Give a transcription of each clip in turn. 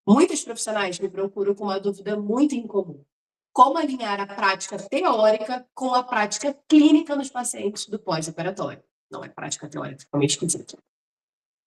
Muitos profissionais me procuram com uma dúvida muito incomum: como alinhar a prática teórica com a prática clínica nos pacientes do pós-operatório? Não é prática teórica, ficou meio esquisito.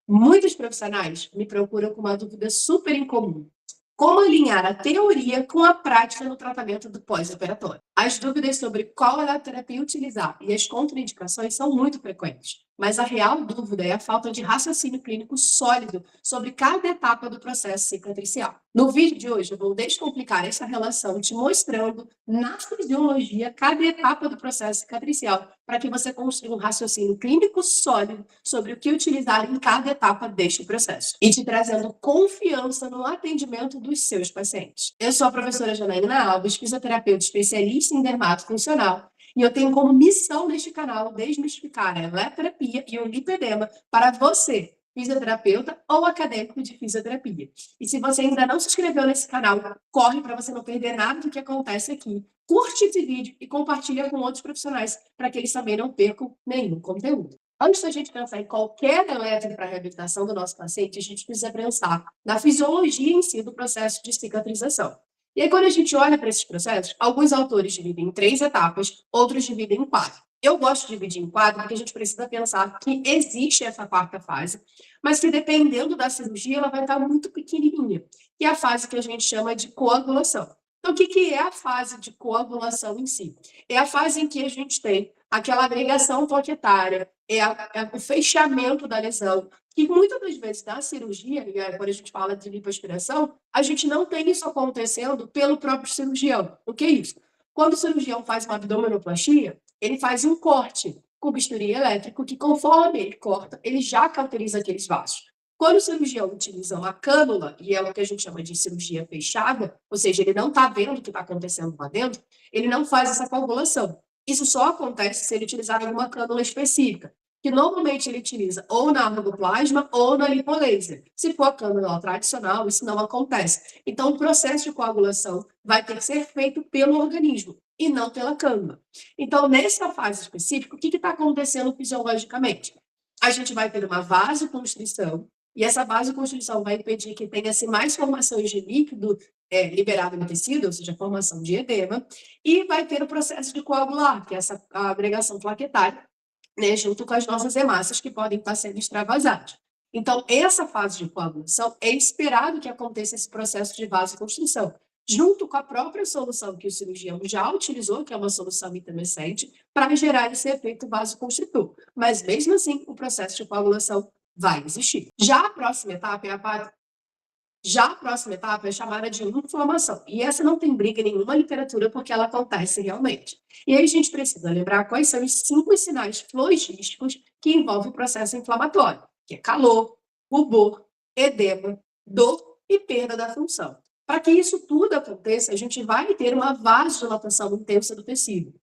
Muitos profissionais me procuram com uma dúvida super incomum: como alinhar a teoria com a prática no tratamento do pós-operatório? As dúvidas sobre qual terapia utilizar e as contraindicações são muito frequentes, mas a real dúvida é a falta de raciocínio clínico sólido sobre cada etapa do processo cicatricial. No vídeo de hoje, eu vou descomplicar essa relação, te mostrando na fisiologia cada etapa do processo cicatricial, para que você construa um raciocínio clínico sólido sobre o que utilizar em cada etapa deste processo e te trazendo confiança no atendimento dos seus pacientes. Eu sou a professora Janaína Alves, fisioterapeuta especialista em dermatofuncional, e eu tenho como missão neste canal desmistificar a eletroterapia e o lipedema para você, fisioterapeuta ou acadêmico de fisioterapia. E se você ainda não se inscreveu nesse canal, corre para você não perder nada do que acontece aqui. Curte esse vídeo e compartilha com outros profissionais para que eles também não percam nenhum conteúdo. Antes da gente pensar em qualquer eletro para a reabilitação do nosso paciente, a gente precisa pensar na fisiologia em si do processo de cicatrização. E aí, quando a gente olha para esses processos, alguns autores dividem em 3 etapas, outros dividem em 4. Eu gosto de dividir em 4 porque a gente precisa pensar que existe essa 4ª fase, mas que dependendo da cirurgia, ela vai estar muito pequenininha, que é a fase que a gente chama de coagulação. Então, o que é a fase de coagulação em si? É a fase em que a gente tem aquela agregação plaquetária, o fechamento da lesão, que muitas das vezes na cirurgia, quando a gente fala de lipoaspiração, a gente não tem isso acontecendo pelo próprio cirurgião. O que é isso? Quando o cirurgião faz uma abdominoplastia, ele faz um corte com bisturi elétrico, que conforme ele corta, ele já cauteriza aqueles vasos. Quando o cirurgião utiliza uma cânula, e é o que a gente chama de cirurgia fechada, ou seja, ele não está vendo o que está acontecendo lá dentro, ele não faz essa coagulação. Isso só acontece se ele utilizar alguma cânula específica, que normalmente ele utiliza ou na argoplasma ou na lipolaser. Se for a cânula tradicional, isso não acontece. Então, o processo de coagulação vai ter que ser feito pelo organismo e não pela cânula. Então, nessa fase específica, o que está acontecendo fisiologicamente? A gente vai ter uma vasoconstrição, e essa vasoconstrição vai impedir que tenha-se mais formações de líquido liberado no tecido, ou seja, formação de edema, e vai ter o processo de coagular, que é essa agregação plaquetária, né, junto com as nossas hemácias que podem estar sendo extravasadas. Então, essa fase de coagulação é esperado que aconteça esse processo de vasoconstrição, junto com a própria solução que o cirurgião já utilizou, que é uma solução intumescente, para gerar esse efeito vasoconstritor. Mas, mesmo assim, o processo de coagulação vai existir. Já a próxima etapa é chamada de inflamação. E essa não tem briga em nenhuma literatura, porque ela acontece realmente. E aí a gente precisa lembrar quais são os 5 sinais flogísticos que envolvem o processo inflamatório, que é calor, rubor, edema, dor e perda da função. Para que isso tudo aconteça, a gente vai ter uma vasodilatação intensa do tecido.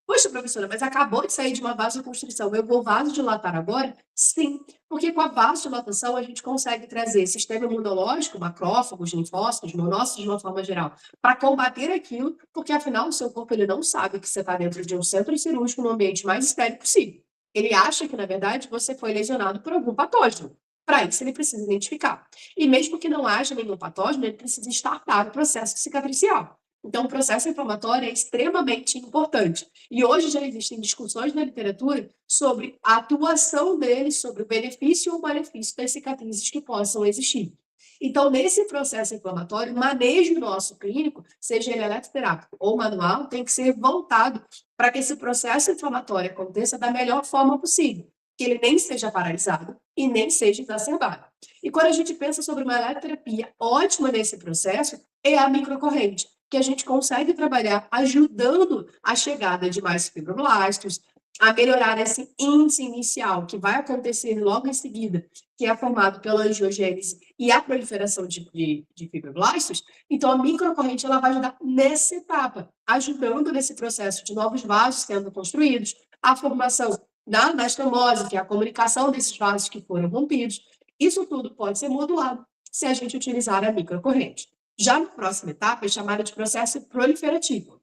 Poxa, professora, mas acabou de sair de uma vasoconstrição, eu vou vasodilatar agora? Sim, porque com a vasodilatação a gente consegue trazer sistema imunológico, macrófagos, linfócitos, monócitos de uma forma geral, para combater aquilo, porque afinal o seu corpo ele não sabe que você está dentro de um centro cirúrgico no ambiente mais estéril possível. Ele acha que, na verdade, você foi lesionado por algum patógeno. Para isso, ele precisa identificar. E mesmo que não haja nenhum patógeno, ele precisa startar o processo cicatricial. Então, o processo inflamatório é extremamente importante. E hoje já existem discussões na literatura sobre a atuação dele, sobre o benefício ou malefício das cicatrizes que possam existir. Então, nesse processo inflamatório, o manejo nosso clínico, seja ele eletroterápico ou manual, tem que ser voltado para que esse processo inflamatório aconteça da melhor forma possível, que ele nem seja paralisado e nem seja exacerbado. E quando a gente pensa sobre uma eletroterapia ótima nesse processo, é a microcorrente, que a gente consegue trabalhar ajudando a chegada de mais fibroblastos, a melhorar esse índice inicial, que vai acontecer logo em seguida, que é formado pela angiogênese e a proliferação de fibroblastos. Então, a microcorrente ela vai ajudar nessa etapa, ajudando nesse processo de novos vasos sendo construídos, a formação da anastomose, que é a comunicação desses vasos que foram rompidos. Isso tudo pode ser modulado se a gente utilizar a microcorrente. Já na próxima etapa é chamada de processo proliferativo.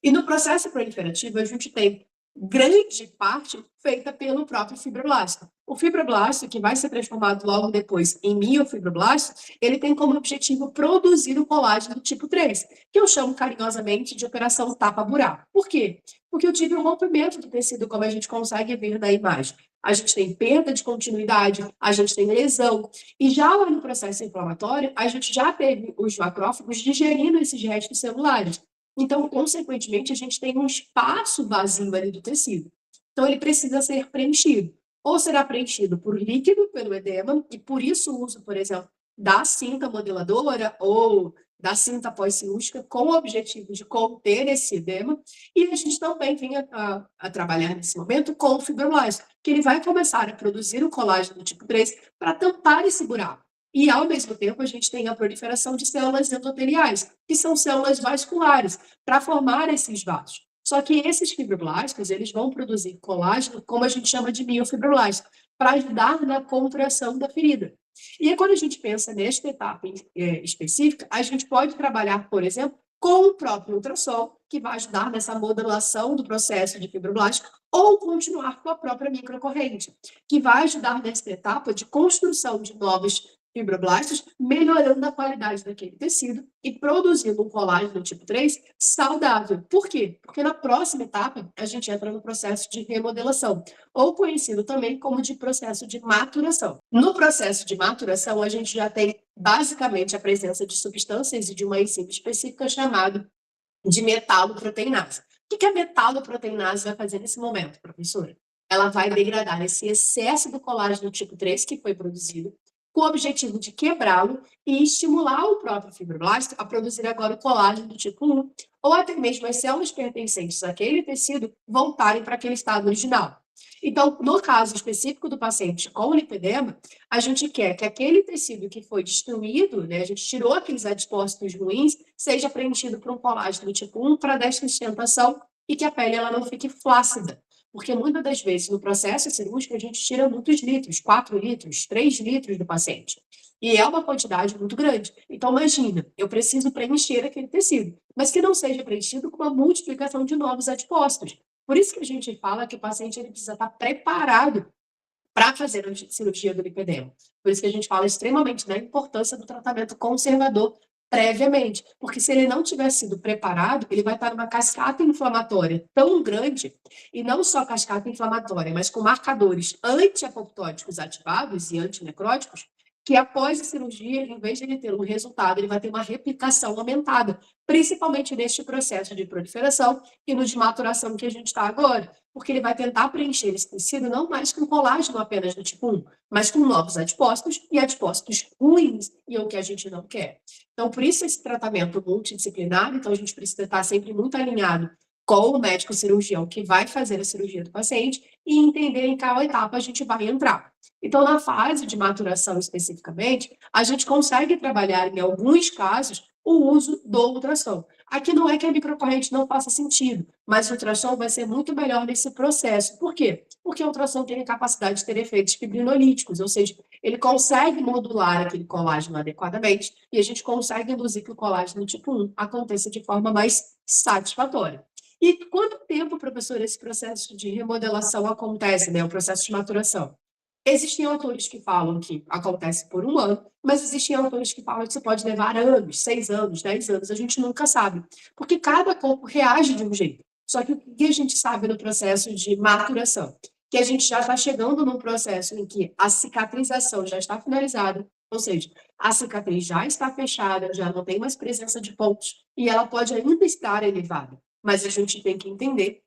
E no processo proliferativo a gente tem grande parte feita pelo próprio fibroblasto. O fibroblasto, que vai ser transformado logo depois em miofibroblasto, ele tem como objetivo produzir o colágeno do tipo 3, que eu chamo carinhosamente de operação tapa-buraco. Por quê? Porque eu tive um rompimento do tecido, como a gente consegue ver na imagem. A gente tem perda de continuidade, a gente tem lesão. E já lá no processo inflamatório, a gente já teve os macrófagos digerindo esses restos celulares. Então, consequentemente, a gente tem um espaço vazio ali do tecido. Então, ele precisa ser preenchido. Ou será preenchido por líquido, pelo edema, e por isso o uso, por exemplo, da cinta modeladora ou da cinta pós-cirúrgica com o objetivo de conter esse edema. E a gente também vinha a trabalhar nesse momento com o fibroblasto, que ele vai começar a produzir o colágeno do tipo 3 para tampar esse buraco. E, ao mesmo tempo, a gente tem a proliferação de células endoteliais, que são células vasculares, para formar esses vasos. Só que esses fibroblastos, eles vão produzir colágeno, como a gente chama de miofibroblasto, para ajudar na contração da ferida. E aí, quando a gente pensa nesta etapa específica, a gente pode trabalhar, por exemplo, com o próprio ultrassom, que vai ajudar nessa modulação do processo de fibroblasto, ou continuar com a própria microcorrente, que vai ajudar nessa etapa de construção de novos fibroblastos, melhorando a qualidade daquele tecido e produzindo um colágeno tipo 3 saudável. Por quê? Porque na próxima etapa, a gente entra no processo de remodelação, ou conhecido também como de processo de maturação. No processo de maturação, a gente já tem basicamente a presença de substâncias e de uma enzima específica chamada de metaloproteinase. O que a metaloproteinase vai fazer nesse momento, professora? Ela vai degradar esse excesso do colágeno tipo 3 que foi produzido, com o objetivo de quebrá-lo e estimular o próprio fibroblasto a produzir agora o colágeno do tipo 1, ou até mesmo as células pertencentes àquele tecido voltarem para aquele estado original. Então, no caso específico do paciente com lipedema, a gente quer que aquele tecido que foi destruído, né, a gente tirou aqueles adipócitos ruins, seja preenchido por um colágeno do tipo 1 para dar sustentação e que a pele ela não fique flácida. Porque muitas das vezes no processo cirúrgico a gente tira muitos litros, 4 litros, 3 litros do paciente. E é uma quantidade muito grande. Então, imagina, eu preciso preencher aquele tecido, mas que não seja preenchido com uma multiplicação de novos adipócitos. Por isso que a gente fala que o paciente ele precisa estar preparado para fazer a cirurgia do lipedema. Por isso que a gente fala extremamente da importância do tratamento conservador previamente, porque se ele não tiver sido preparado, ele vai estar numa cascata inflamatória tão grande, e não só cascata inflamatória, mas com marcadores anti-apoptóticos ativados e antinecróticos, que após a cirurgia, em vez de ele ter um resultado, ele vai ter uma replicação aumentada, principalmente neste processo de proliferação e no de maturação que a gente está agora, porque ele vai tentar preencher esse tecido não mais com colágeno apenas do tipo 1, mas com novos adipócitos e adipócitos ruins, e é o que a gente não quer. Então, por isso esse tratamento multidisciplinar, então a gente precisa estar sempre muito alinhado com o médico cirurgião que vai fazer a cirurgia do paciente e entender em qual etapa a gente vai entrar. Então, na fase de maturação especificamente, a gente consegue trabalhar, em alguns casos, o uso do ultrassom. Aqui não é que a microcorrente não faça sentido, mas o ultrassom vai ser muito melhor nesse processo. Por quê? Porque o ultrassom tem a capacidade de ter efeitos fibrinolíticos, ou seja, ele consegue modular aquele colágeno adequadamente e a gente consegue induzir que o colágeno tipo 1 aconteça de forma mais satisfatória. E quanto tempo, professor, esse processo de remodelação acontece, né? O processo de maturação? Existem autores que falam que acontece por 1 ano, mas existem autores que falam que isso pode levar anos, 6 anos, 10 anos, a gente nunca sabe, porque cada corpo reage de um jeito. Só que o que a gente sabe no processo de maturação? Que a gente já está chegando num processo em que a cicatrização já está finalizada, ou seja, a cicatriz já está fechada, já não tem mais presença de pontos, e ela pode ainda estar elevada, mas a gente tem que entender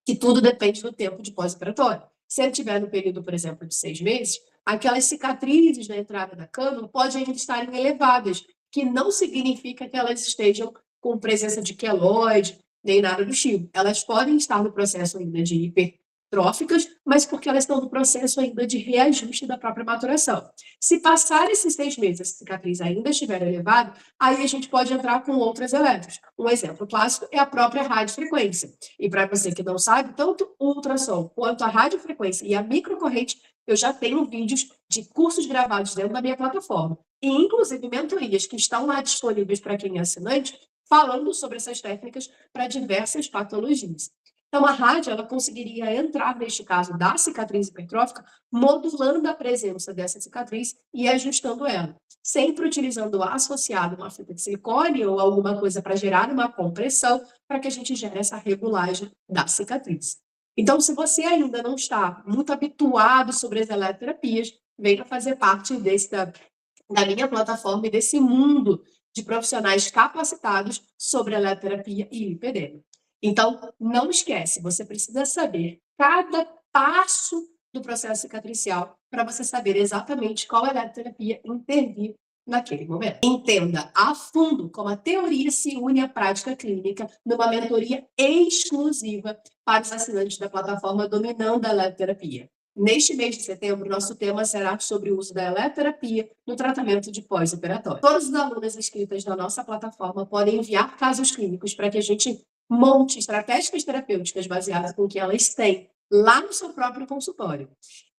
que tudo depende do tempo de pós-operatório. Se ele tiver no período, por exemplo, de 6 meses, aquelas cicatrizes na entrada da cânula podem ainda estarem elevadas, que não significa que elas estejam com presença de queloide, nem nada do tipo. Elas podem estar no processo ainda de hipertróficas, mas porque elas estão no processo ainda de reajuste da própria maturação. Se passar esses 6 meses, a cicatriz ainda estiver elevada, aí a gente pode entrar com outras eletros. Um exemplo clássico é a própria radiofrequência. E para você que não sabe, tanto o ultrassom quanto a radiofrequência e a microcorrente, eu já tenho vídeos de cursos gravados dentro da minha plataforma. E, inclusive, mentorias que estão lá disponíveis para quem é assinante, falando sobre essas técnicas para diversas patologias. Então, a rádio ela conseguiria entrar, neste caso, da cicatriz hipertrófica, modulando a presença dessa cicatriz e ajustando ela, sempre utilizando associado uma fita de silicone ou alguma coisa para gerar uma compressão, para que a gente gere essa regulagem da cicatriz. Então, se você ainda não está muito habituado sobre as eletroterapias, venha fazer parte da minha plataforma e desse mundo de profissionais capacitados sobre eletroterapia e lipedema. Então, não esquece, você precisa saber cada passo do processo cicatricial para você saber exatamente qual eletroterapia intervir naquele momento. Entenda a fundo como a teoria se une à prática clínica numa mentoria exclusiva para os assinantes da plataforma Dominando a Eletroterapia. Neste mês de setembro, nosso tema será sobre o uso da eletroterapia no tratamento de pós-operatório. Todos os alunos inscritos na nossa plataforma podem enviar casos clínicos para que a gente monte estratégias terapêuticas baseadas com o que elas têm lá no seu próprio consultório.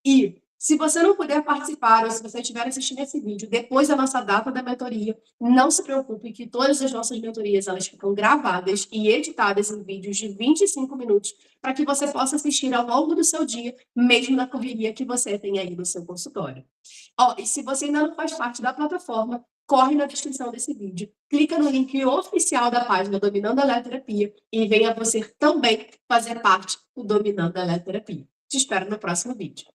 E se você não puder participar ou se você estiver assistindo esse vídeo depois da nossa data da mentoria, não se preocupe que todas as nossas mentorias elas ficam gravadas e editadas em vídeos de 25 minutos para que você possa assistir ao longo do seu dia, mesmo na correria que você tem aí no seu consultório. E se você ainda não faz parte da plataforma, corre na descrição desse vídeo, clica no link oficial da página Dominando a Eletroterapia e venha você também fazer parte do Dominando a Eletroterapia. Te espero no próximo vídeo.